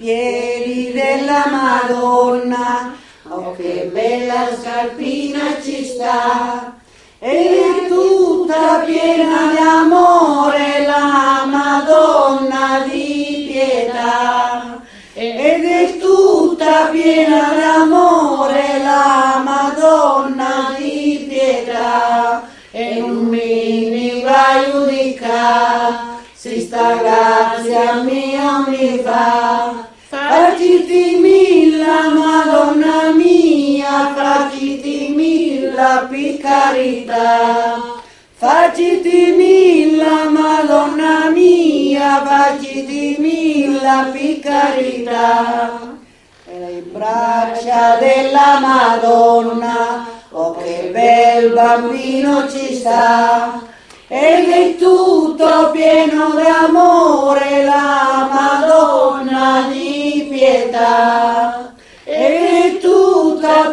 piedi della Madonna, oh che bella scarpina ci sta, ed è tutta piena di amore la Madonna di pietà, ed è tutta piena d'amore la Madonna di pietà, e non mi vai giudicare, si sta grazia mia mi fa, faciti milla Madonna mia, faciti milla per carità, faciti milla Madonna mia, faciti milla per carità. E le braccia della Madonna, oh che bel bambino ci sta, ed è tutto pieno d'amore la Madonna di pietà, ed è tutta